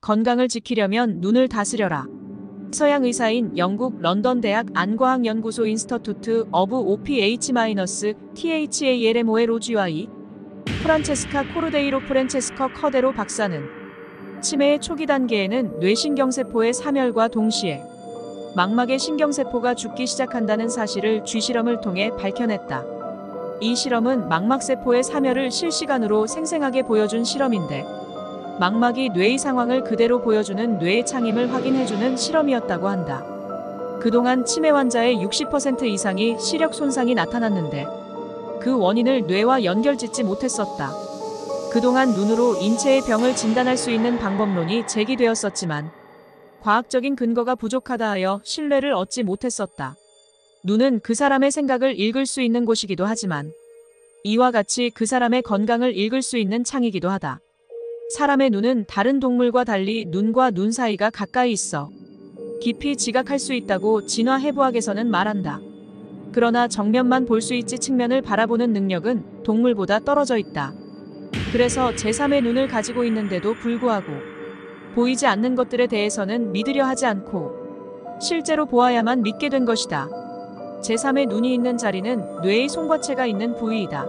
건강을 지키려면 눈을 다스려라. 서양 의사인 영국 런던 대학 안과학 연구소 인스터투트 어브 OPH-THALMO의 로쥐와이 프란체스카 코르데이로 프란체스커 커데로 박사는 치매의 초기 단계에는 뇌신경세포의 사멸과 동시에 망막의 신경세포가 죽기 시작한다는 사실을 쥐실험을 통해 밝혀냈다. 이 실험은 망막세포의 사멸을 실시간으로 생생하게 보여준 실험인데 망막이 뇌의 상황을 그대로 보여주는 뇌의 창임을 확인해주는 실험이었다고 한다. 그동안 치매 환자의 60% 이상이 시력 손상이 나타났는데 그 원인을 뇌와 연결짓지 못했었다. 그동안 눈으로 인체의 병을 진단할 수 있는 방법론이 제기되었었지만 과학적인 근거가 부족하다 하여 신뢰를 얻지 못했었다. 눈은 그 사람의 생각을 읽을 수 있는 곳이기도 하지만 이와 같이 그 사람의 건강을 읽을 수 있는 창이기도 하다. 사람의 눈은 다른 동물과 달리 눈과 눈 사이가 가까이 있어 깊이 지각할 수 있다고 진화해부학에서는 말한다. 그러나 정면만 볼 수 있지 측면을 바라보는 능력은 동물보다 떨어져 있다. 그래서 제3의 눈을 가지고 있는데도 불구하고 보이지 않는 것들에 대해서는 믿으려 하지 않고 실제로 보아야만 믿게 된 것이다. 제3의 눈이 있는 자리는 뇌의 송과체가 있는 부위이다.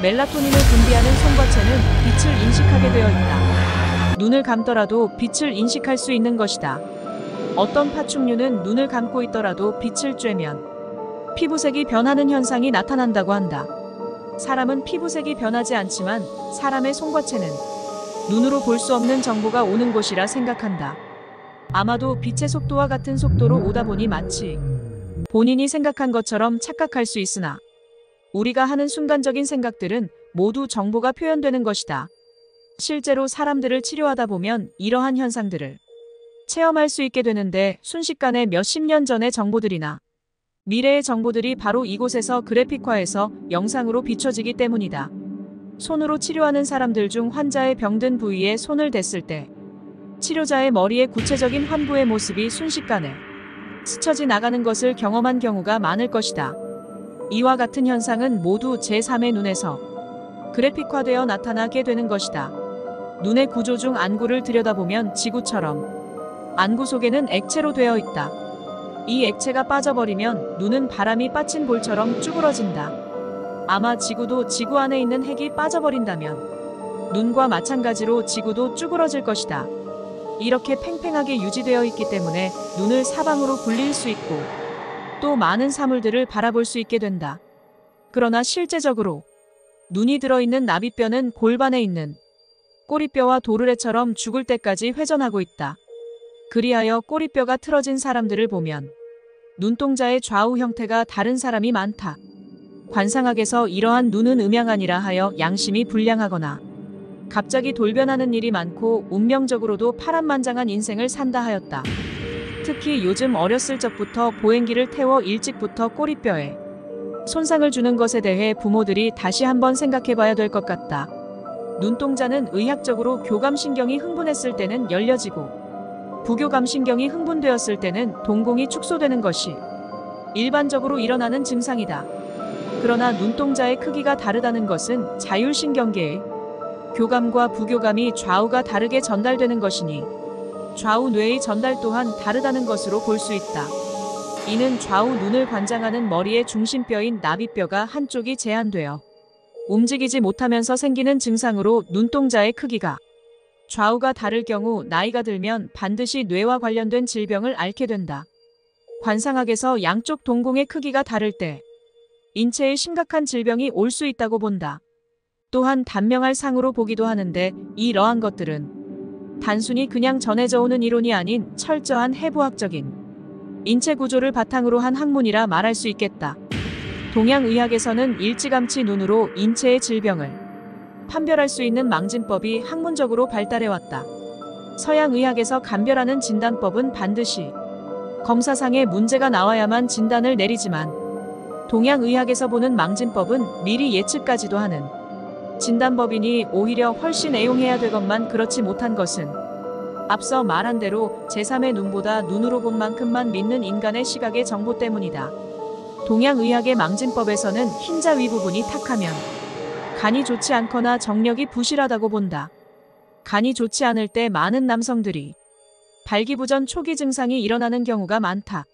멜라토닌을 분비하는 송과체는 빛을 인식하게 되어 있다. 눈을 감더라도 빛을 인식할 수 있는 것이다. 어떤 파충류는 눈을 감고 있더라도 빛을 쬐면 피부색이 변하는 현상이 나타난다고 한다. 사람은 피부색이 변하지 않지만 사람의 송과체는 눈으로 볼 수 없는 정보가 오는 곳이라 생각한다. 아마도 빛의 속도와 같은 속도로 오다 보니 마치 본인이 생각한 것처럼 착각할 수 있으나 우리가 하는 순간적인 생각들은 모두 정보가 표현되는 것이다. 실제로 사람들을 치료하다 보면 이러한 현상들을 체험할 수 있게 되는데 순식간에 몇십 년 전의 정보들이나 미래의 정보들이 바로 이곳에서 그래픽화해서 영상으로 비춰지기 때문이다. 손으로 치료하는 사람들 중 환자의 병든 부위에 손을 댔을 때 치료자의 머리의 구체적인 환부의 모습이 순식간에 스쳐지 나가는 것을 경험한 경우가 많을 것이다. 이와 같은 현상은 모두 제3의 눈에서 그래픽화되어 나타나게 되는 것이다. 눈의 구조 중 안구를 들여다보면 지구처럼 안구 속에는 액체로 되어 있다. 이 액체가 빠져버리면 눈은 바람이 빠친 볼처럼 쭈그러진다. 아마 지구도 지구 안에 있는 핵이 빠져버린다면 눈과 마찬가지로 지구도 쭈그러질 것이다. 이렇게 팽팽하게 유지되어 있기 때문에 눈을 사방으로 굴릴 수 있고 또 많은 사물들을 바라볼 수 있게 된다. 그러나 실제적으로 눈이 들어있는 나비뼈는 골반에 있는 꼬리뼈와 도르래처럼 죽을 때까지 회전하고 있다. 그리하여 꼬리뼈가 틀어진 사람들을 보면 눈동자의 좌우 형태가 다른 사람이 많다. 관상학에서 이러한 눈은 음양아니라 하여 양심이 불량하거나 갑자기 돌변하는 일이 많고 운명적으로도 파란만장한 인생을 산다 하였다. 특히 요즘 어렸을 적부터 보행기를 태워 일찍부터 꼬리뼈에 손상을 주는 것에 대해 부모들이 다시 한번 생각해봐야 될 것 같다. 눈동자는 의학적으로 교감신경이 흥분했을 때는 열려지고 부교감신경이 흥분되었을 때는 동공이 축소되는 것이 일반적으로 일어나는 증상이다. 그러나 눈동자의 크기가 다르다는 것은 자율신경계의 교감과 부교감이 좌우가 다르게 전달되는 것이니 좌우 뇌의 전달 또한 다르다는 것으로 볼 수 있다. 이는 좌우 눈을 관장하는 머리의 중심뼈인 나비뼈가 한쪽이 제한되어 움직이지 못하면서 생기는 증상으로 눈동자의 크기가 좌우가 다를 경우 나이가 들면 반드시 뇌와 관련된 질병을 앓게 된다. 관상학에서 양쪽 동공의 크기가 다를 때 인체에 심각한 질병이 올 수 있다고 본다. 또한 단명할 상으로 보기도 하는데 이러한 것들은 단순히 그냥 전해져 오는 이론이 아닌 철저한 해부학적인 인체 구조를 바탕으로 한 학문이라 말할 수 있겠다. 동양의학에서는 일찌감치 눈으로 인체의 질병을 판별할 수 있는 망진법이 학문적으로 발달해왔다. 서양의학에서 감별하는 진단법은 반드시 검사상에 문제가 나와야만 진단을 내리지만 동양의학에서 보는 망진법은 미리 예측까지도 하는 진단법이니 오히려 훨씬 애용해야 되건만 그렇지 못한 것은 앞서 말한 대로 제3의 눈보다 눈으로 본 만큼만 믿는 인간의 시각의 정보 때문이다. 동양의학의 망진법에서는 흰자 위 부분이 탁하면 간이 좋지 않거나 정력이 부실하다고 본다. 간이 좋지 않을 때 많은 남성들이 발기부전 초기 증상이 일어나는 경우가 많다.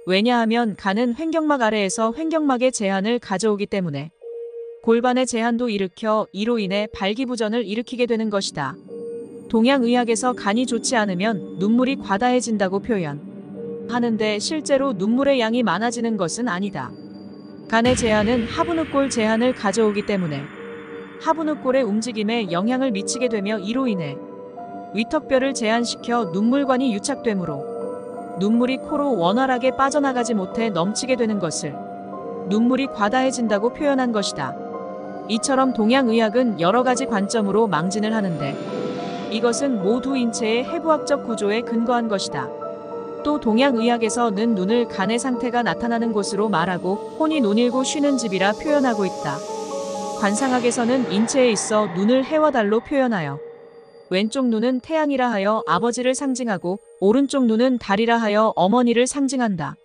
왜냐하면 간은 횡격막 아래에서 횡격막의 제한을 가져오기 때문에 골반의 제한도 일으켜 이로 인해 발기부전을 일으키게 되는 것이다. 동양의학에서 간이 좋지 않으면 눈물이 과다해진다고 표현하는데 실제로 눈물의 양이 많아지는 것은 아니다. 간의 제한은 하부늑골 제한을 가져오기 때문에 하부늑골의 움직임에 영향을 미치게 되며 이로 인해 위턱뼈를 제한시켜 눈물관이 유착되므로 눈물이 코로 원활하게 빠져나가지 못해 넘치게 되는 것을 눈물이 과다해진다고 표현한 것이다. 이처럼 동양의학은 여러 가지 관점으로 망진을 하는데 이것은 모두 인체의 해부학적 구조에 근거한 것이다. 또 동양의학에서는 눈을 간의 상태가 나타나는 곳으로 말하고 혼이 논일고 쉬는 집이라 표현하고 있다. 관상학에서는 인체에 있어 눈을 해와 달로 표현하여 왼쪽 눈은 태양이라 하여 아버지를 상징하고 오른쪽 눈은 달이라 하여 어머니를 상징한다.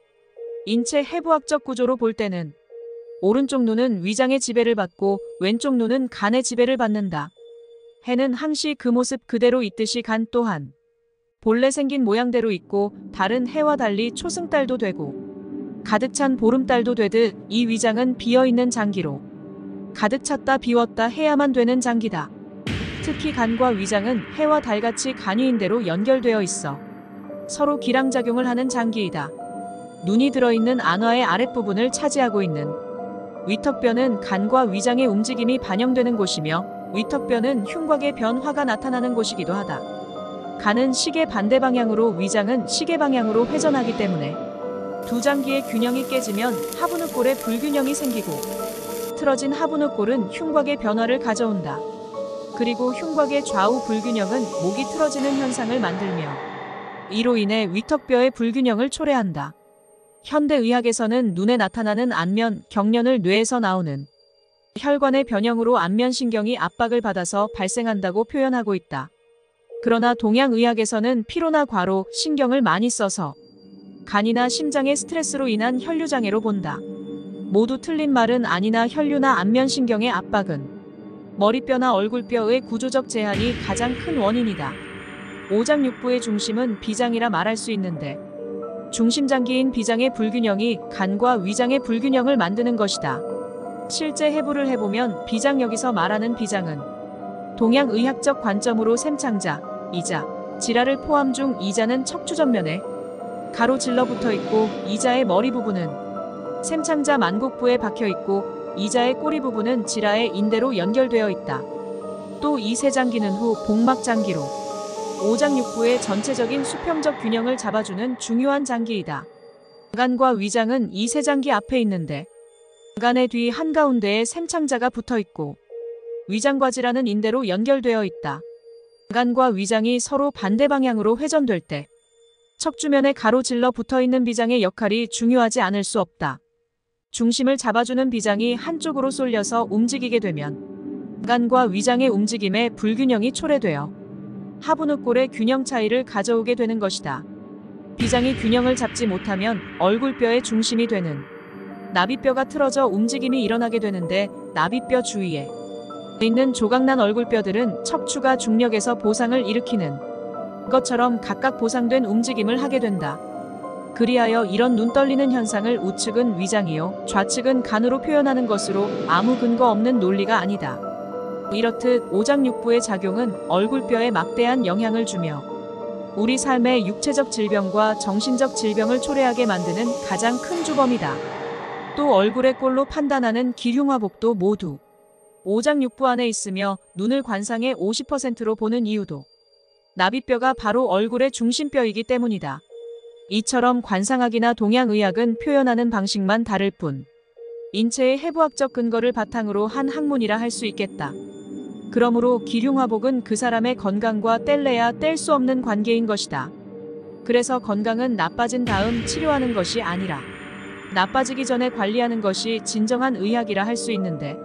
인체 해부학적 구조로 볼 때는 오른쪽 눈은 위장의 지배를 받고 왼쪽 눈은 간의 지배를 받는다. 해는 항시 그 모습 그대로 있듯이 간 또한 본래 생긴 모양대로 있고 달은 해와 달리 초승달도 되고 가득 찬 보름달도 되듯 이 위장은 비어있는 장기로 가득 찼다 비웠다 해야만 되는 장기다. 특히 간과 위장은 해와 달같이 간유인대로 연결되어 있어 서로 기량작용을 하는 장기이다. 눈이 들어있는 안화의 아랫부분을 차지하고 있는 위턱뼈는 간과 위장의 움직임이 반영되는 곳이며 위턱뼈는 흉곽의 변화가 나타나는 곳이기도 하다. 간은 시계 반대 방향으로 위장은 시계 방향으로 회전하기 때문에 두 장기의 균형이 깨지면 하부늑골에 불균형이 생기고 틀어진 하부늑골은 흉곽의 변화를 가져온다. 그리고 흉곽의 좌우 불균형은 목이 틀어지는 현상을 만들며 이로 인해 위턱뼈의 불균형을 초래한다. 현대의학에서는 눈에 나타나는 안면, 경련을 뇌에서 나오는 혈관의 변형으로 안면신경이 압박을 받아서 발생한다고 표현하고 있다. 그러나 동양의학에서는 피로나 과로, 신경을 많이 써서 간이나 심장의 스트레스로 인한 혈류장애로 본다. 모두 틀린 말은 아니나 혈류나 안면신경의 압박은 머리뼈나 얼굴뼈의 구조적 제한이 가장 큰 원인이다. 오장육부의 중심은 비장이라 말할 수 있는데 중심장기인 비장의 불균형이 간과 위장의 불균형을 만드는 것이다. 실제 해부를 해보면 비장 여기서 말하는 비장은 동양의학적 관점으로 샘창자, 이자, 지라를 포함 중 이자는 척추 전면에 가로질러 붙어 있고 이자의 머리 부분은 샘창자 만국부에 박혀 있고 이자의 꼬리 부분은 지라의 인대로 연결되어 있다. 또 이 세 장기는 후 복막장기로 오장육부의 전체적인 수평적 균형을 잡아주는 중요한 장기이다. 간과 위장은 이 세 장기 앞에 있는데 간의 뒤 한가운데에 샘창자가 붙어 있고 위장과 지라는 인대로 연결되어 있다. 간과 위장이 서로 반대 방향으로 회전될 때 척추면에 가로질러 붙어있는 비장의 역할이 중요하지 않을 수 없다. 중심을 잡아주는 비장이 한쪽으로 쏠려서 움직이게 되면 간과 위장의 움직임에 불균형이 초래되어 하부늑골의 균형 차이를 가져오게 되는 것이다. 비장이 균형을 잡지 못하면 얼굴뼈의 중심이 되는 나비뼈가 틀어져 움직임이 일어나게 되는데 나비뼈 주위에 있는 조각난 얼굴뼈들은 척추가 중력에서 보상을 일으키는 것처럼 각각 보상된 움직임을 하게 된다. 그리하여 이런 눈 떨리는 현상을 우측은 위장이요 좌측은 간으로 표현하는 것으로 아무 근거 없는 논리가 아니다. 이렇듯 오장육부의 작용은 얼굴뼈에 막대한 영향을 주며 우리 삶의 육체적 질병과 정신적 질병을 초래하게 만드는 가장 큰 주범이다. 또 얼굴의 꼴로 판단하는 기흉화복도 모두 오장육부 안에 있으며 눈을 관상의 50%로 보는 이유도 나비뼈가 바로 얼굴의 중심뼈이기 때문이다. 이처럼 관상학이나 동양의학은 표현하는 방식만 다를 뿐 인체의 해부학적 근거를 바탕으로 한 학문이라 할 수 있겠다. 그러므로 기흉화복은 그 사람의 건강과 뗄래야 뗄 수 없는 관계인 것이다. 그래서 건강은 나빠진 다음 치료하는 것이 아니라 나빠지기 전에 관리하는 것이 진정한 의학이라 할 수 있는데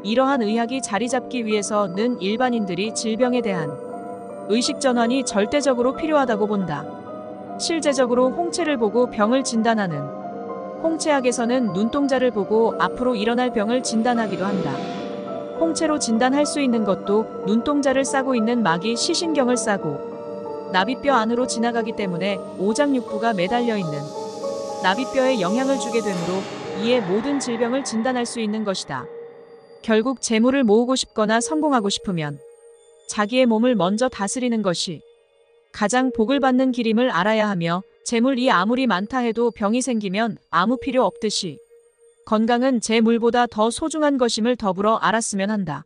이러한 의학이 자리 잡기 위해서는 일반인들이 질병에 대한 의식 전환이 절대적으로 필요하다고 본다. 실제적으로 홍채를 보고 병을 진단하는 홍채학에서는 눈동자를 보고 앞으로 일어날 병을 진단하기도 한다. 홍채로 진단할 수 있는 것도 눈동자를 싸고 있는 막이 시신경을 싸고 나비뼈 안으로 지나가기 때문에 오장육부가 매달려 있는 나비뼈에 영향을 주게 되므로 이에 모든 질병을 진단할 수 있는 것이다. 결국 재물을 모으고 싶거나 성공하고 싶으면 자기의 몸을 먼저 다스리는 것이 가장 복을 받는 길임을 알아야 하며, 재물이 아무리 많다 해도 병이 생기면 아무 필요 없듯이 건강은 재물보다 더 소중한 것임을 더불어 알았으면 한다.